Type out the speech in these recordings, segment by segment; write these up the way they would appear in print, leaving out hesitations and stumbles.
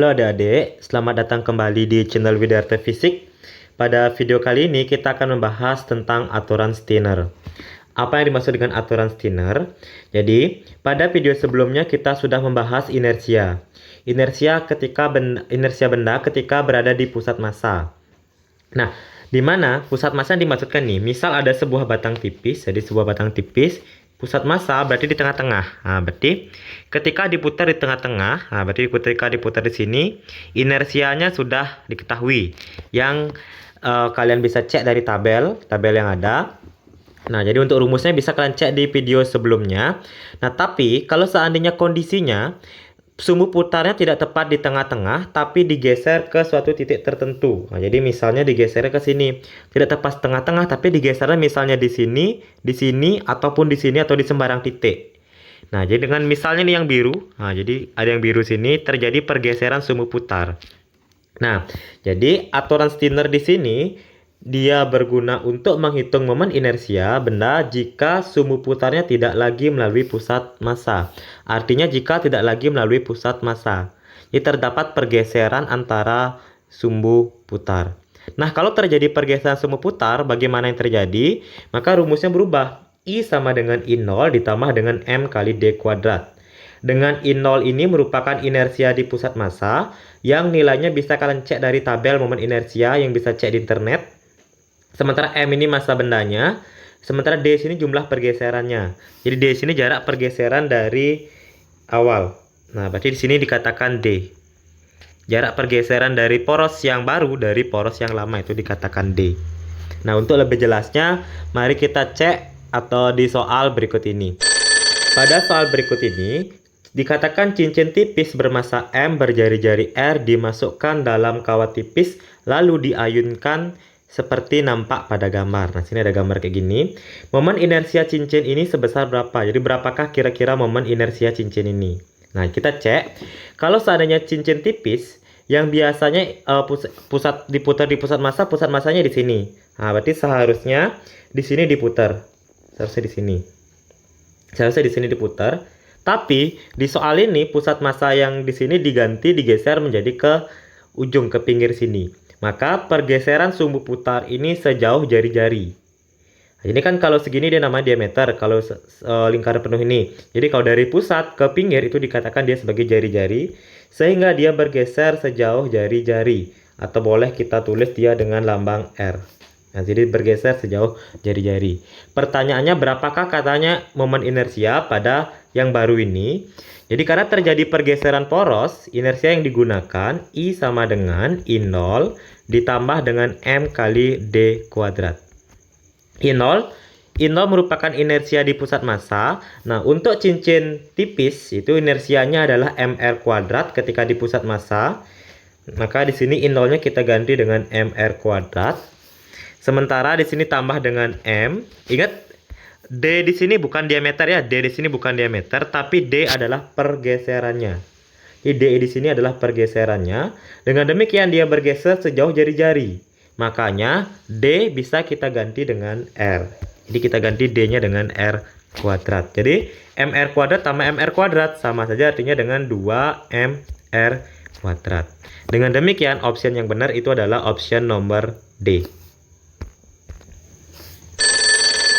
Halo adik-adik, selamat datang kembali di channel Widarta Fisik. Pada video kali ini kita akan membahas tentang aturan Steiner. Apa yang dimaksud dengan aturan Steiner? Jadi, pada video sebelumnya kita sudah membahas inersia. Inersia benda ketika berada di pusat massa. Nah, di mana pusat massa yang dimaksudkan nih? Misal ada sebuah batang tipis, pusat massa berarti di tengah-tengah. Nah, berarti ketika diputar di tengah-tengah, ketika diputar di sini, inersianya sudah diketahui. Yang kalian bisa cek dari tabel yang ada. Nah, jadi untuk rumusnya bisa kalian cek di video sebelumnya. Nah, tapi kalau seandainya kondisinya sumbu putarnya tidak tepat di tengah-tengah, tapi digeser ke suatu titik tertentu. Nah, jadi misalnya digeser ke sini, tidak tepat tengah-tengah, tapi digesernya misalnya di sini, ataupun di sini atau di sembarang titik. Nah, jadi dengan misalnya ini yang biru, nah jadi ada yang biru sini terjadi pergeseran sumbu putar. Nah, jadi aturan Steiner di sini dia berguna untuk menghitung momen inersia benda jika sumbu putarnya tidak lagi melalui pusat massa. Artinya jika tidak lagi melalui pusat massa, jadi terdapat pergeseran antara sumbu putar. Nah, kalau terjadi pergeseran sumbu putar, bagaimana yang terjadi? Maka rumusnya berubah. I sama dengan I0 ditambah dengan M kali D kuadrat. Dengan I0 ini merupakan inersia di pusat massa yang nilainya bisa kalian cek dari tabel momen inersia yang bisa cek di internet. Sementara M ini massa bendanya, sementara D sini jumlah pergeserannya. Jadi D sini jarak pergeseran dari awal. Nah, berarti di sini dikatakan D. Jarak pergeseran dari poros yang baru dari poros yang lama itu dikatakan D. Nah, untuk lebih jelasnya, mari kita cek atau di soal berikut ini. Pada soal berikut ini, dikatakan cincin tipis bermassa M berjari-jari R dimasukkan dalam kawat tipis lalu diayunkan seperti nampak pada gambar. Nah, sini ada gambar kayak gini. Momen inersia cincin ini sebesar berapa? Jadi berapakah kira-kira momen inersia cincin ini? Nah, kita cek. Kalau seandainya cincin tipis yang biasanya diputar di pusat massa, pusat massanya di sini. Nah, berarti seharusnya di sini diputar. Seharusnya di sini diputar. Tapi di soal ini pusat massa yang di sini digeser menjadi ke ujung, ke pinggir sini. Maka pergeseran sumbu putar ini sejauh jari-jari. Nah, ini kan kalau segini dia namanya diameter, kalau lingkaran penuh ini. Jadi kalau dari pusat ke pinggir itu dikatakan dia sebagai jari-jari, sehingga dia bergeser sejauh jari-jari. Atau boleh kita tulis dia dengan lambang R. Nah, jadi bergeser sejauh jari-jari. Pertanyaannya berapakah katanya momen inersia pada yang baru ini? Jadi karena terjadi pergeseran poros, inersia yang digunakan I sama dengan I0 ditambah dengan M kali D kuadrat. I0 merupakan inersia di pusat massa. Nah, untuk cincin tipis itu inersianya adalah MR kuadrat ketika di pusat massa. Maka di sini I0-nya kita ganti dengan MR kuadrat. Sementara di sini tambah dengan M. Ingat, D di sini bukan diameter ya. D di sini bukan diameter, tapi D adalah pergeserannya. Jadi D di sini adalah pergeserannya. Dengan demikian dia bergeser sejauh jari-jari. Makanya D bisa kita ganti dengan R. Jadi kita ganti D-nya dengan R kuadrat. Jadi MR kuadrat tambah MR kuadrat sama saja artinya dengan 2MR kuadrat. Dengan demikian option yang benar itu adalah option nomor D.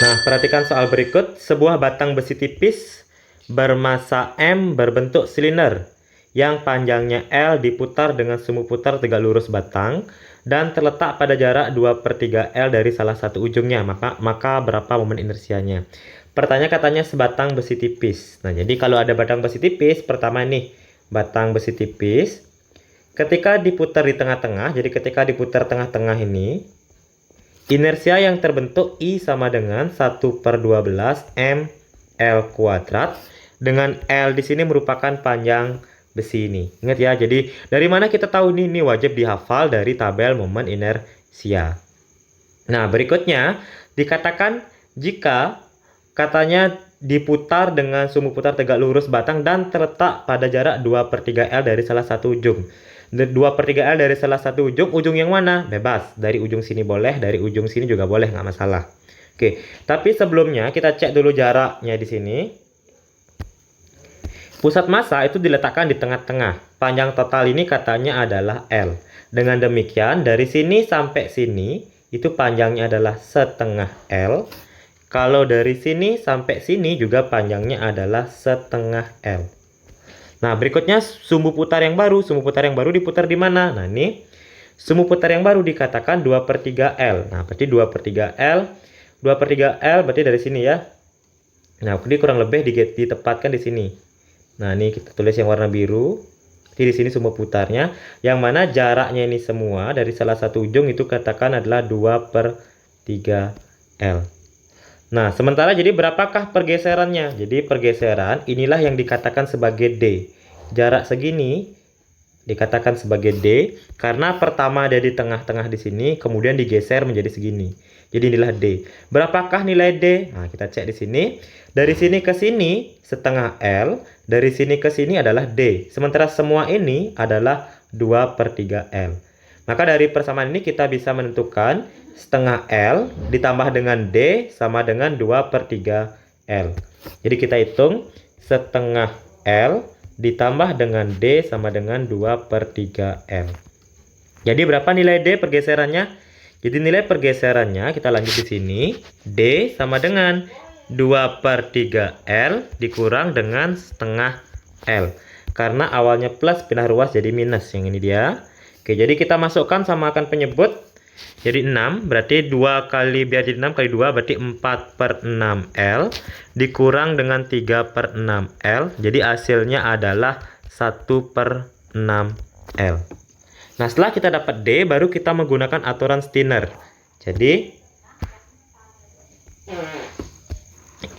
Nah, perhatikan soal berikut. Sebuah batang besi tipis bermassa M berbentuk silinder yang panjangnya L diputar dengan sumbu putar tegak lurus batang dan terletak pada jarak 2/3 L dari salah satu ujungnya. Maka berapa momen inersianya? Pertanyaan katanya sebatang besi tipis. Nah, jadi kalau ada batang besi tipis, pertama nih, batang besi tipis ketika diputar di tengah-tengah, jadi ketika diputar tengah-tengah ini, inersia yang terbentuk I sama dengan 1/12 ML kuadrat, dengan L di sini merupakan panjang besi ini. Ingat ya, jadi dari mana kita tahu ini wajib dihafal dari tabel momen inersia. Nah, berikutnya dikatakan jika katanya diputar dengan sumbu putar tegak lurus batang dan terletak pada jarak 2/3 L dari salah satu ujung. 2/3 L dari salah satu ujung yang mana? Bebas. Dari ujung sini boleh, dari ujung sini juga boleh, nggak masalah. Oke, tapi sebelumnya kita cek dulu jaraknya di sini. Pusat massa itu diletakkan di tengah-tengah. Panjang total ini katanya adalah L. Dengan demikian, dari sini sampai sini, itu panjangnya adalah setengah L. Kalau dari sini sampai sini juga panjangnya adalah setengah L. Nah, berikutnya sumbu putar yang baru. Sumbu putar yang baru diputar di mana? Nah, ini sumbu putar yang baru dikatakan 2/3 L. Nah, berarti 2/3 L. 2/3 L berarti dari sini ya. Nah, jadi kurang lebih ditempatkan di sini. Nah, ini kita tulis yang warna biru. Jadi di sini sumbu putarnya, yang mana jaraknya ini semua dari salah satu ujung itu katakan adalah 2/3 L. Nah, sementara jadi berapakah pergeserannya? Jadi pergeseran inilah yang dikatakan sebagai D. Jarak segini dikatakan sebagai D karena pertama ada di tengah-tengah di sini, kemudian digeser menjadi segini. Jadi inilah D. Berapakah nilai D? Nah, kita cek di sini. Dari sini ke sini setengah L, dari sini ke sini adalah D. Sementara semua ini adalah 2/3 L. Maka dari persamaan ini kita bisa menentukan setengah L ditambah dengan D sama dengan 2/3 L. Jadi kita hitung setengah L ditambah dengan D sama dengan 2/3 L. Jadi berapa nilai D pergeserannya? Jadi nilai pergeserannya kita lanjut di sini. D sama dengan 2/3 L dikurang dengan setengah L. Karena awalnya plus pindah ruas jadi minus. Yang ini dia. Oke, jadi kita masukkan samakan penyebut. Jadi 6 berarti 2 kali, biar jadi 6 kali 2 berarti 4/6 L dikurang dengan 3/6 L. Jadi hasilnya adalah 1/6 L. Nah, setelah kita dapat D, baru kita menggunakan aturan Steiner. Jadi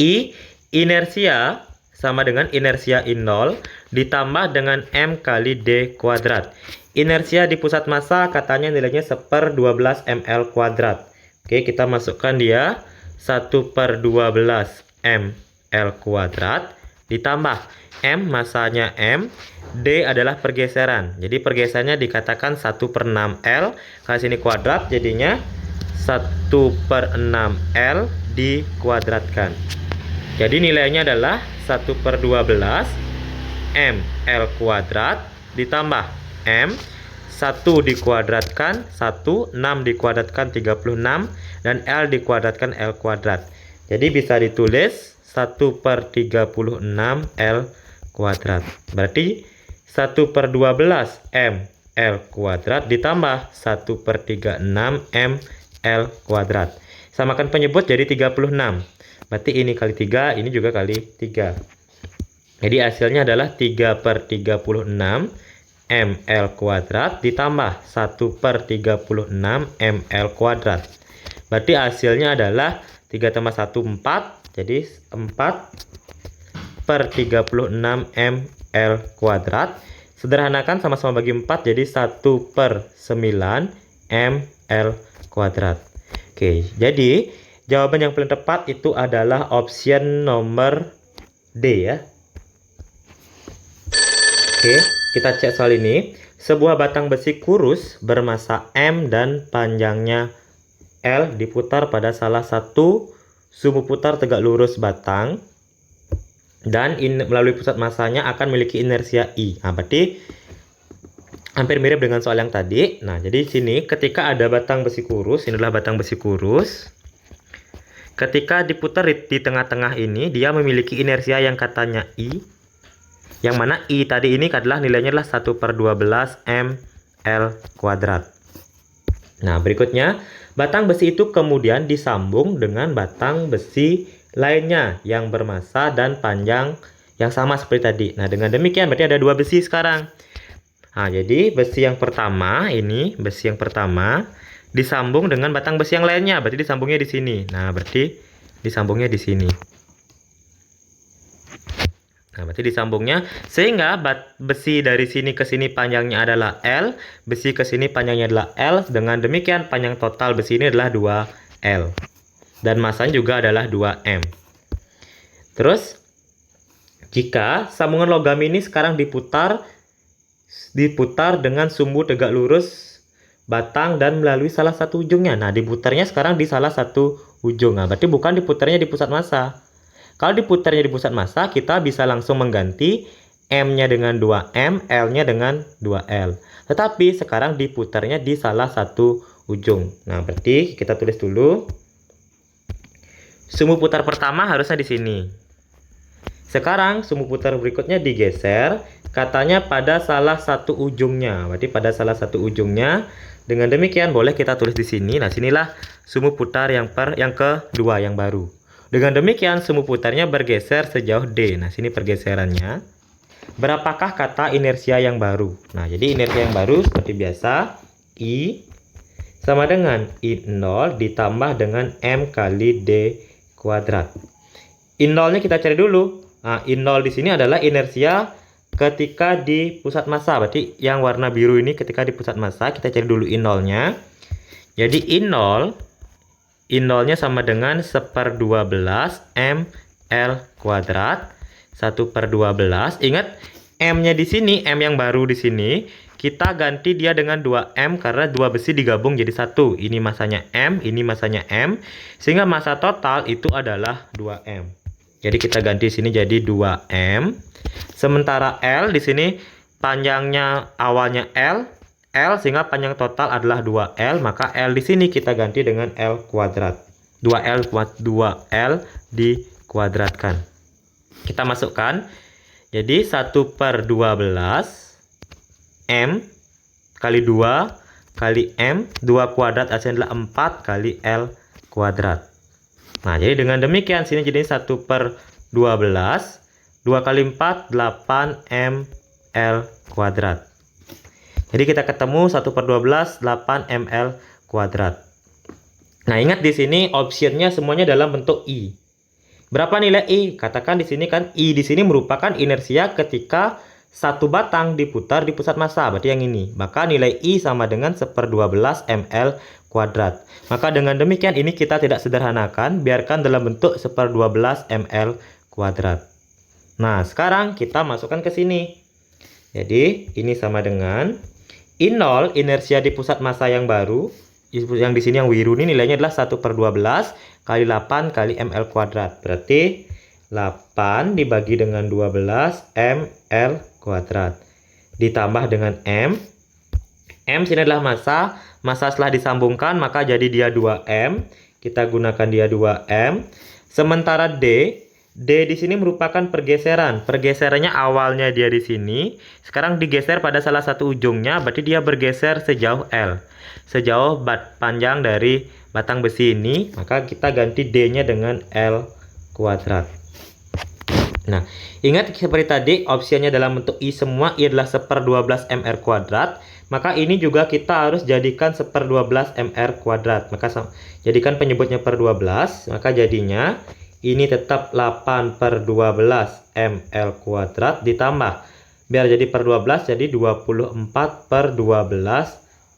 I inersia sama dengan inersia I0 ditambah dengan M kali D kuadrat. Inersia di pusat massa katanya nilainya 1/12 ml kuadrat. Oke, kita masukkan dia 1/12 ml kuadrat ditambah M masanya M, D adalah pergeseran. Jadi pergeserannya dikatakan 1/6 L. Kali sini kuadrat jadinya 1/6 L dikuadratkan. Jadi nilainya adalah 1/12 ml kuadrat ditambah M, 1 dikuadratkan 1, 6 dikuadratkan 36, dan L dikuadratkan L kuadrat. Jadi bisa ditulis 1/36 L kuadrat. Berarti 1/12 ml kuadrat ditambah 1/36 ml kuadrat. Samakan penyebut jadi 36. Berarti ini kali 3, ini juga kali 3. Jadi hasilnya adalah 3/36 ml kuadrat ditambah 1/36 ml kuadrat. Berarti hasilnya adalah 3 tambah 1 4. Jadi 4/36 ml kuadrat. Sederhanakan sama-sama bagi 4 jadi 1/9 ml kuadrat. Oke, jadi jawaban yang paling tepat itu adalah option nomor D ya. Oke, kita cek soal ini. Sebuah batang besi kurus bermassa M dan panjangnya L diputar pada salah satu sumbu putar tegak lurus batang dan melalui pusat massanya akan memiliki inersia I. Nah, berarti hampir mirip dengan soal yang tadi. Nah, jadi sini ketika ada batang besi kurus, ini adalah batang besi kurus. Ketika diputar di tengah-tengah ini, dia memiliki inersia yang katanya I. Yang mana I tadi ini adalah nilainya adalah 1/12 ml kuadrat. Nah, berikutnya, batang besi itu kemudian disambung dengan batang besi lainnya yang bermassa dan panjang yang sama seperti tadi. Nah, dengan demikian berarti ada 2 besi sekarang. Nah, jadi besi yang pertama ini, besi yang pertama disambung dengan batang besi yang lainnya, berarti disambungnya di sini. Nah, berarti disambungnya di sini. Nah, berarti disambungnya sehingga besi dari sini ke sini panjangnya adalah L, besi ke sini panjangnya adalah L. Dengan demikian panjang total besi ini adalah 2L. Dan masanya juga adalah 2M. Terus jika sambungan logam ini sekarang diputar dengan sumbu tegak lurus batang dan melalui salah satu ujungnya. Nah, diputarnya sekarang di salah satu ujung. Nah, berarti bukan diputarnya di pusat massa. Kalau diputarnya di pusat massa, kita bisa langsung mengganti M-nya dengan 2M, L-nya dengan 2L. Tetapi sekarang diputarnya di salah satu ujung. Nah, berarti kita tulis dulu. Sumbu putar pertama harusnya di sini. Sekarang sumbu putar berikutnya digeser, katanya pada salah satu ujungnya. Berarti pada salah satu ujungnya. Dengan demikian boleh kita tulis di sini. Nah, sinilah sumbu putar yang kedua yang baru. Dengan demikian sumbu putarnya bergeser sejauh D. Nah, sini pergeserannya. Berapakah kata inersia yang baru? Nah, jadi inersia yang baru seperti biasa, I sama dengan I0 ditambah dengan M kali D kuadrat. I0-nya kita cari dulu. Nah, I0 di sini adalah inersia ketika di pusat massa. Berarti yang warna biru ini ketika di pusat massa. Kita cari dulu I0-nya. Jadi I0-nya sama dengan 1/12 mL kuadrat. 1/12. Ingat, M-nya di sini, M yang baru di sini, kita ganti dia dengan 2M karena dua besi digabung jadi satu. Ini masanya M, ini masanya M. Sehingga massa total itu adalah 2M. Jadi kita ganti sini jadi 2M. Sementara L di sini panjangnya awalnya L sehingga panjang total adalah 2L, maka L di sini kita ganti dengan L kuadrat. 2L dikuadratkan. Kita masukkan. Jadi 1/12 M kali 2 kali M, 2 kuadrat hasilnya adalah 4 kali L kuadrat. Nah, jadi dengan demikian sini jadi 1/12, 2 kali 4, 8 mL kuadrat. Jadi kita ketemu 1/12, 8 mL kuadrat. Nah, ingat di sini optionnya semuanya dalam bentuk I. Berapa nilai I? Katakan di sini kan I di sini merupakan inersia ketika satu batang diputar di pusat massa. Berarti yang ini. Maka nilai I sama dengan 1/12 mL kuadrat. Maka dengan demikian ini kita tidak sederhanakan. Biarkan dalam bentuk 1/12 mL kuadrat. Nah, sekarang kita masukkan ke sini. Jadi ini sama dengan I0 inersia di pusat massa yang baru. Yang di sini yang biru ini nilainya adalah 1/12 kali 8 kali mL kuadrat. Berarti 8 dibagi dengan 12 mL kuadrat. Ditambah dengan M. M sini adalah massa. Massa setelah disambungkan maka jadi dia 2M. Kita gunakan dia 2M. Sementara D di sini merupakan pergeseran. Pergeserannya awalnya dia di sini. Sekarang digeser pada salah satu ujungnya. Berarti dia bergeser sejauh L. Sejauh panjang dari batang besi ini. Maka kita ganti D-nya dengan L kuadrat. Nah, ingat seperti tadi opsinya dalam bentuk I semua. I adalah 1/12 mR kuadrat. Maka ini juga kita harus jadikan 1/12 mR kuadrat. Maka jadikan penyebutnya per 12. Maka jadinya ini tetap 8/12 mL kuadrat ditambah. Biar jadi per 12 jadi 24/12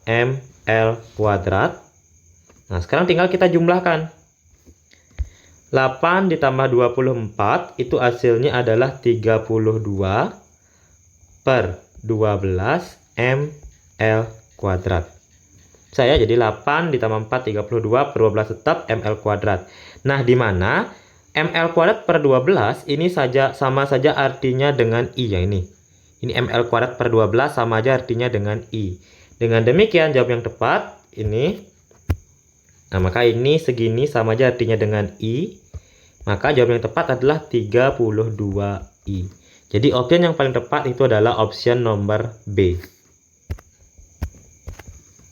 mL kuadrat. Nah, sekarang tinggal kita jumlahkan. 8 ditambah 24 itu hasilnya adalah 32/12 mL kuadrat. Saya jadi 8 ditambah 4 32/12 tetap mL kuadrat. Nah, di mana mL kuadrat per 12 ini sama saja artinya dengan I yang ini. Ini mL kuadrat per 12 sama aja artinya dengan I. Dengan demikian jawab yang tepat ini. Nah, maka ini segini sama aja artinya dengan I. Maka jawab yang tepat adalah 32I. Jadi option yang paling tepat itu adalah option nomor B.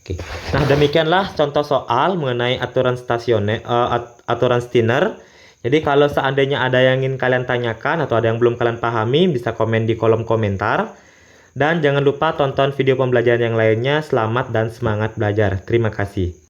Oke. Nah, demikianlah contoh soal mengenai aturan Stirner. Jadi kalau seandainya ada yang ingin kalian tanyakan atau ada yang belum kalian pahami, bisa komen di kolom komentar. Dan jangan lupa tonton video pembelajaran yang lainnya. Selamat dan semangat belajar. Terima kasih.